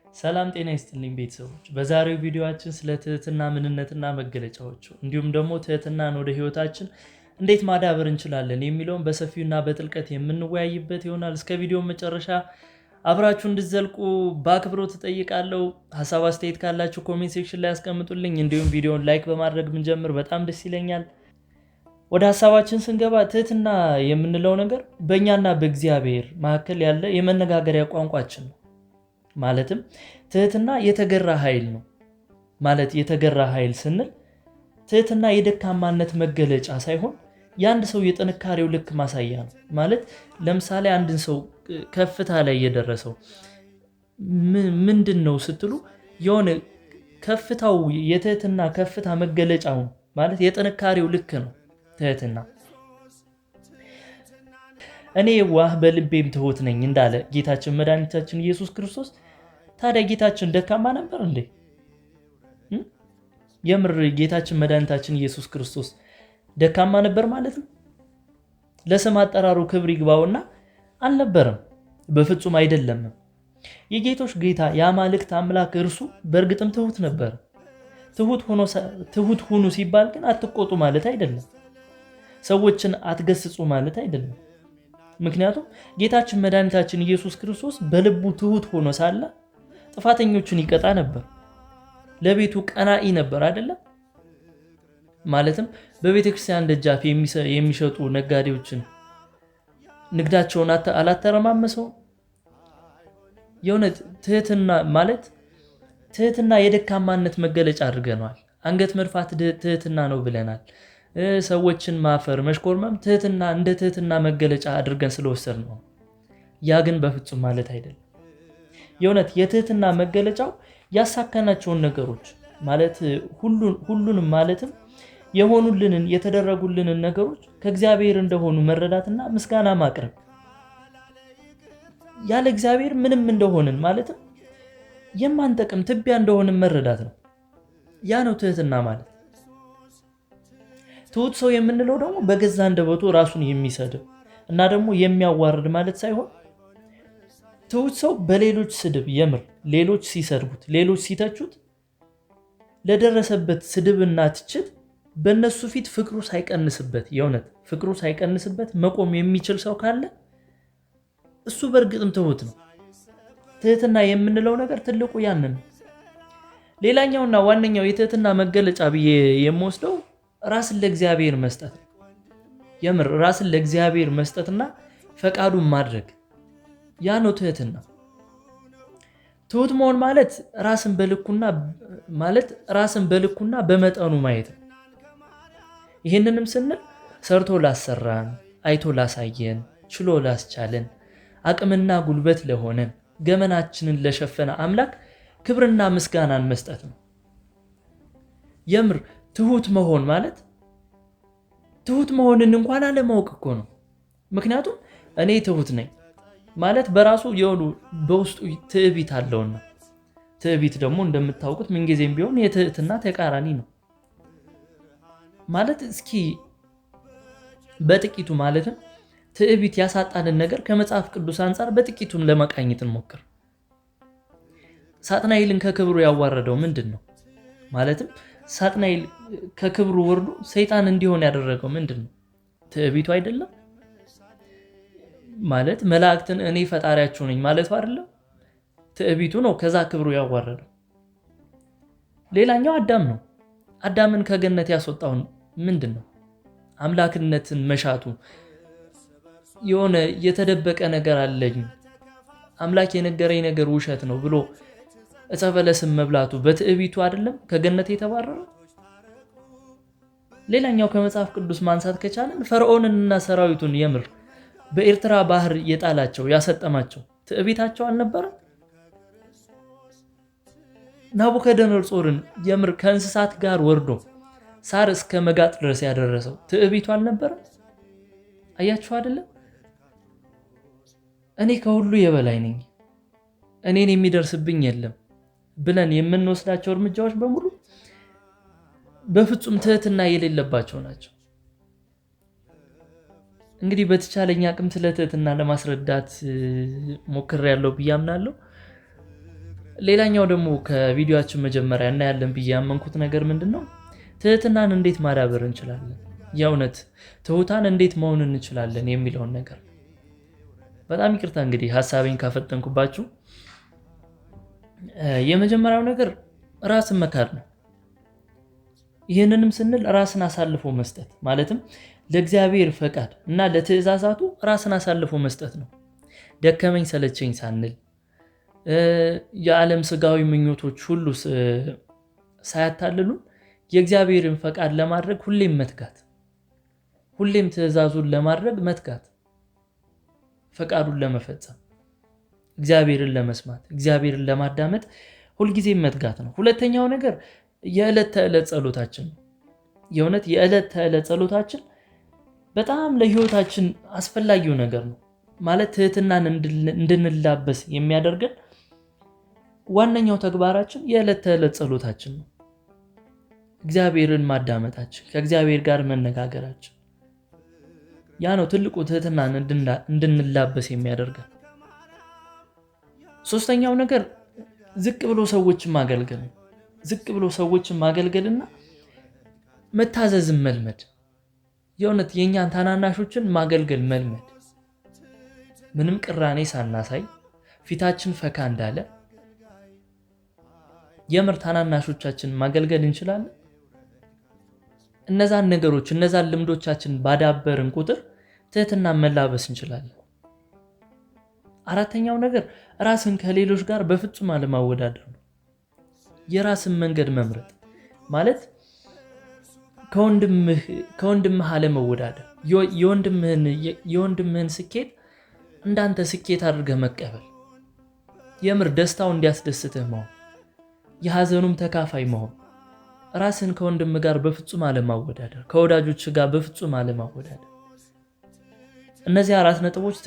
ሰላም ጤና ይስጥልኝ ቤተሰቦች። በዛሬው ቪዲዮአችን ስለ ትህትና ምንነትና መገለጫዎቹ እንዲሁም ደግሞ ትህትናን ወደ ህይወታችን እንዴት ማዳበር እንችላለን የሚለውን በሰፊውና በጥልቀት የምንወያይበት ይሆናል። እስከ ቪዲዮ መጨረሻ አብራችሁ እንድትዘልቁ በአክብሮት እጠይቃለሁ። ሀሳብ አስተያየት ካላችሁ ኮሜንት ሴክሽን ላይ አስቀምጡልኝ። እንዲሁም ቪዲዮውን ላይክ በማድረግ ብንጀምር በጣም ደስ ይለኛል። ወደ ሀሳባችን ስንገባ ትህትና የምንለው ነገር በእኛና በእግዚአብሔር መካከል ያለ የመነጋገሪያ ቋንቋችን ነው። ማለትም ትህትና የተገራ ኃይል ነው። ማለት የተገራ ኃይል ስንል ትህትና የደካማነት መገለጫ ሳይሆን የአንድ ሰው የጥንካሬው ልክ ማሳያ ነው። ማለት ለምሳሌ አንድን ሰው ከፍታ ላይ የደረሰው ምንድን ነው ስትሉ የሆነ ከፍታው የትህትና ከፍታ መገለጫው ማለት የጥንካሬው ልክ ነው ትህትና። እኔ ዋህ በልቤም ትሁት ነኝ እንዳለ ጌታችን መድኃኒታችን ኢየሱስ ክርስቶስ ታዲያ ጌታችን ደካማ ነበር እንዴ? የምር ጌታችን መድኃኒታችን ኢየሱስ ክርስቶስ ደካማ ነበር ማለት ነው? ለስም አጠራሩ ክብር ይግባውና አልነበረም፣ በፍጹም አይደለም። የጌቶች ጌታ የአማልክት አምላክ እርሱ በእርግጥም ትሁት ነበር። ትሁት ሁኑ ሲባል ግን አትቆጡ ማለት አይደለም። ሰዎችን አትገስጹ ማለት አይደለም። ምክንያቱም ጌታችን መድኃኒታችን ኢየሱስ ክርስቶስ በልቡ ትሁት ሆኖ ሳለ ጥፋተኞችን ይቀጣ ነበር። ለቤቱ ቀናኢ ነበር አይደለም? ማለትም በቤተ ክርስቲያን ደጃፍ የሚሸጡ ነጋዴዎችን ንግዳቸውን አላተረማመሰው። የእውነት ትህትና ማለት ትህትና የደካማነት መገለጫ አድርገናል። አንገት መድፋት ትህትና ነው ብለናል። ሰዎችን ማፈር፣ መሽኮርመም ትህትና እንደ ትህትና መገለጫ አድርገን ስለወሰድ ነው። ያ ግን በፍጹም ማለት አይደለም። የእውነት የትህትና መገለጫው ያሳካናቸውን ነገሮች ማለት ሁሉንም ማለትም የሆኑልንን የተደረጉልንን ነገሮች ከእግዚአብሔር እንደሆኑ መረዳትና ምስጋና ማቅረብ፣ ያለ እግዚአብሔር ምንም እንደሆንን ማለትም የማንጠቅም ትቢያ እንደሆንን መረዳት ነው። ያ ነው ትህትና ማለት። ትሁት ሰው የምንለው ደግሞ በገዛ አንደበቱ ራሱን የሚሰድብ እና ደግሞ የሚያዋርድ ማለት ሳይሆን ትሁት ሰው በሌሎች ስድብ የምር ሌሎች ሲሰድቡት፣ ሌሎች ሲተቹት ለደረሰበት ስድብና ትችት በእነሱ ፊት ፍቅሩ ሳይቀንስበት የእውነት ፍቅሩ ሳይቀንስበት መቆም የሚችል ሰው ካለ እሱ በእርግጥም ትሁት ነው። ትህትና የምንለው ነገር ትልቁ ያንን ነው። ሌላኛውና ዋነኛው የትህትና መገለጫ ብዬ የምወስደው ራስን ለእግዚአብሔር መስጠት ነው። የምር ራስን ለእግዚአብሔር መስጠትና ፈቃዱን ማድረግ፣ ያ ነው ትህትና። ትሁት መሆን ማለት ራስን በልኩና በመጠኑ ማየት ነው። ይህንንም ስንል ሰርቶ ላሰራን፣ አይቶ ላሳየን፣ ችሎ ላስቻለን፣ አቅምና ጉልበት ለሆነን፣ ገመናችንን ለሸፈነ አምላክ ክብርና ምስጋናን መስጠት ነው። የምር ትሁት መሆን ማለት ትሁት መሆንን እንኳን አለማወቅ እኮ ነው። ምክንያቱም እኔ ትሁት ነኝ ማለት በራሱ የሆኑ በውስጡ ትዕቢት አለውና፣ ትዕቢት ደግሞ እንደምታውቁት ምንጊዜም ቢሆን የትህትና ተቃራኒ ነው። ማለት እስኪ በጥቂቱ ማለትም ትዕቢት ያሳጣንን ነገር ከመጽሐፍ ቅዱስ አንጻር በጥቂቱን ለመቃኘት እንሞክር። ሳጥናኤልን ከክብሩ ያዋረደው ምንድን ነው? ማለትም ሳጥናኤል ከክብሩ ወርዶ ሰይጣን እንዲሆን ያደረገው ምንድን ነው? ትዕቢቱ አይደለም? ማለት መላእክትን እኔ ፈጣሪያችሁ ነኝ ማለቱ አይደለም? ትዕቢቱ ነው ከዛ ክብሩ ያዋረደው። ሌላኛው አዳም ነው። አዳምን ከገነት ያስወጣው ምንድን ነው? አምላክነትን መሻቱ። የሆነ የተደበቀ ነገር አለኝ፣ አምላክ የነገረኝ ነገር ውሸት ነው ብሎ ዕፀ በለስን መብላቱ በትዕቢቱ አይደለም ከገነት የተባረረው? ሌላኛው ከመጽሐፍ ቅዱስ ማንሳት ከቻለን ፈርዖንንና ሰራዊቱን የምር በኤርትራ ባህር የጣላቸው ያሰጠማቸው ትዕቢታቸው አልነበረም? ናቡከደነጾርን የምር ከእንስሳት ጋር ወርዶ ሳር እስከ መጋጥ ድረስ ያደረሰው ትዕቢቱ አልነበረም? አያችሁ አይደለም? እኔ ከሁሉ የበላይ ነኝ፣ እኔን የሚደርስብኝ የለም ብለን የምንወስዳቸው እርምጃዎች በሙሉ በፍጹም ትህትና የሌለባቸው ናቸው። እንግዲህ በተቻለኝ አቅም ስለ ትህትና ለማስረዳት ሞክሬያለሁ ብዬ አምናለሁ። ሌላኛው ደግሞ ከቪዲዮአችን መጀመሪያ እናያለን ብዬ ያመንኩት ነገር ምንድነው? ትህትናን እንዴት ማዳበር እንችላለን? የእውነት ትሁታን እንዴት መሆን እንችላለን የሚለውን ነገር። በጣም ይቅርታ እንግዲህ ሐሳቤን ካፈጠንኩባችሁ። የመጀመሪያው ነገር ራስን መካድ ነው። ይህንንም ስንል ራስን አሳልፎ መስጠት ማለትም ለእግዚአብሔር ፈቃድ እና ለትእዛዛቱ ራስን አሳልፎ መስጠት ነው። ደከመኝ ሰለቸኝ ሳንል የዓለም ስጋዊ ምኞቶች ሁሉ ሳያታልሉን የእግዚአብሔርን ፈቃድ ለማድረግ ሁሌም መትጋት፣ ሁሌም ትእዛዙን ለማድረግ መትጋት፣ ፈቃዱን ለመፈጸም፣ እግዚአብሔርን ለመስማት፣ እግዚአብሔርን ለማዳመጥ ሁልጊዜም መትጋት ነው። ሁለተኛው ነገር የዕለት ተዕለት ጸሎታችን ነው። የእውነት የዕለት ተዕለት ጸሎታችን በጣም ለህይወታችን አስፈላጊው ነገር ነው። ማለት ትህትናን እንድንላበስ የሚያደርገን ዋነኛው ተግባራችን የዕለት ተዕለት ጸሎታችን ነው። እግዚአብሔርን ማዳመጣችን፣ ከእግዚአብሔር ጋር መነጋገራችን፣ ያ ነው ትልቁ ትህትናን እንድንላበስ የሚያደርገን። ሶስተኛው ነገር ዝቅ ብሎ ሰዎችን ማገልገል ነው። ዝቅ ብሎ ሰዎችን ማገልገልና መታዘዝን መልመድ። የእውነት የእኛን ታናናሾችን ማገልገል መልመድ። ምንም ቅራኔ ሳናሳይ ፊታችን ፈካ እንዳለ የምር ታናናሾቻችን ማገልገል እንችላለን። እነዛን ነገሮች እነዛን ልምዶቻችን ባዳበርን ቁጥር ትህትናን መላበስ እንችላለን። አራተኛው ነገር ራስን ከሌሎች ጋር በፍጹም አለማወዳደር ነው። የራስን መንገድ መምረጥ ማለት ከወንድምህ አለመወዳደር፣ የወንድምህን ስኬት እንዳንተ ስኬት አድርገህ መቀበል፣ የምር ደስታው እንዲያስደስትህ መሆን፣ የሐዘኑም ተካፋይ መሆን፣ ራስን ከወንድም ጋር በፍጹም አለማወዳደር፣ ከወዳጆች ጋር በፍጹም አለማወዳደር። እነዚህ 4 ነጥቦች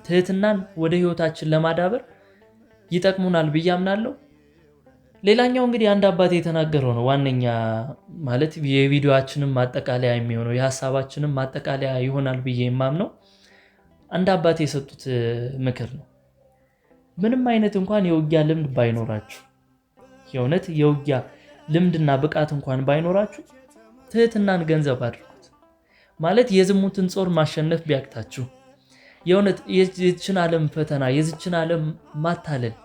ትህትናን ወደ ህይወታችን ለማዳበር ይጠቅሙናል ብዬ አምናለሁ። ሌላኛው እንግዲህ አንድ አባቴ የተናገረው ነው ዋነኛ ማለት የቪዲዮአችንም ማጠቃለያ የሚሆነው የሐሳባችንም ማጠቃለያ ይሆናል ብዬ የማምነው አንድ አባቴ የሰጡት ምክር ነው። ምንም አይነት እንኳን የውጊያ ልምድ ባይኖራችሁ፣ የእውነት የውጊያ ልምድና ብቃት እንኳን ባይኖራችሁ ትህትናን ገንዘብ አድርጉት። ማለት የዝሙትን ጾር ማሸነፍ ቢያቅታችሁ፣ የእውነት የዚችን ዓለም ፈተና የዚችን ዓለም ማታለል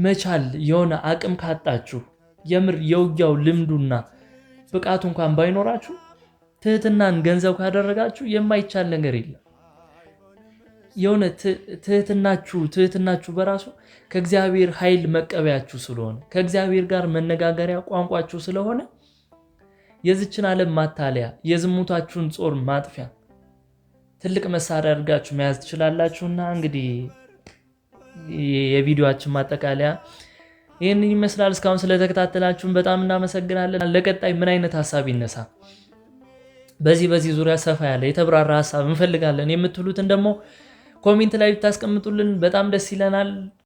መቻል የሆነ አቅም ካጣችሁ፣ የምር የውጊያው ልምዱና ብቃቱ እንኳን ባይኖራችሁ ትህትናን ገንዘብ ካደረጋችሁ የማይቻል ነገር የለም። የሆነ ትህትናችሁ በራሱ ከእግዚአብሔር ኃይል መቀበያችሁ ስለሆነ፣ ከእግዚአብሔር ጋር መነጋገሪያ ቋንቋችሁ ስለሆነ የዚችን ዓለም ማታለያ የዝሙታችሁን ጾር ማጥፊያ ትልቅ መሳሪያ አድርጋችሁ መያዝ ትችላላችሁና እንግዲህ የቪዲዮአችን ማጠቃለያ ይሄንን ይመስላል። እስካሁን ስለተከታተላችሁን በጣም እናመሰግናለን። ለቀጣይ ምን አይነት ሐሳብ ይነሳ፣ በዚህ ዙሪያ ሰፋ ያለ የተብራራ ሐሳብ እንፈልጋለን የምትሉትን ደግሞ ኮሜንት ላይ ብታስቀምጡልን በጣም ደስ ይለናል።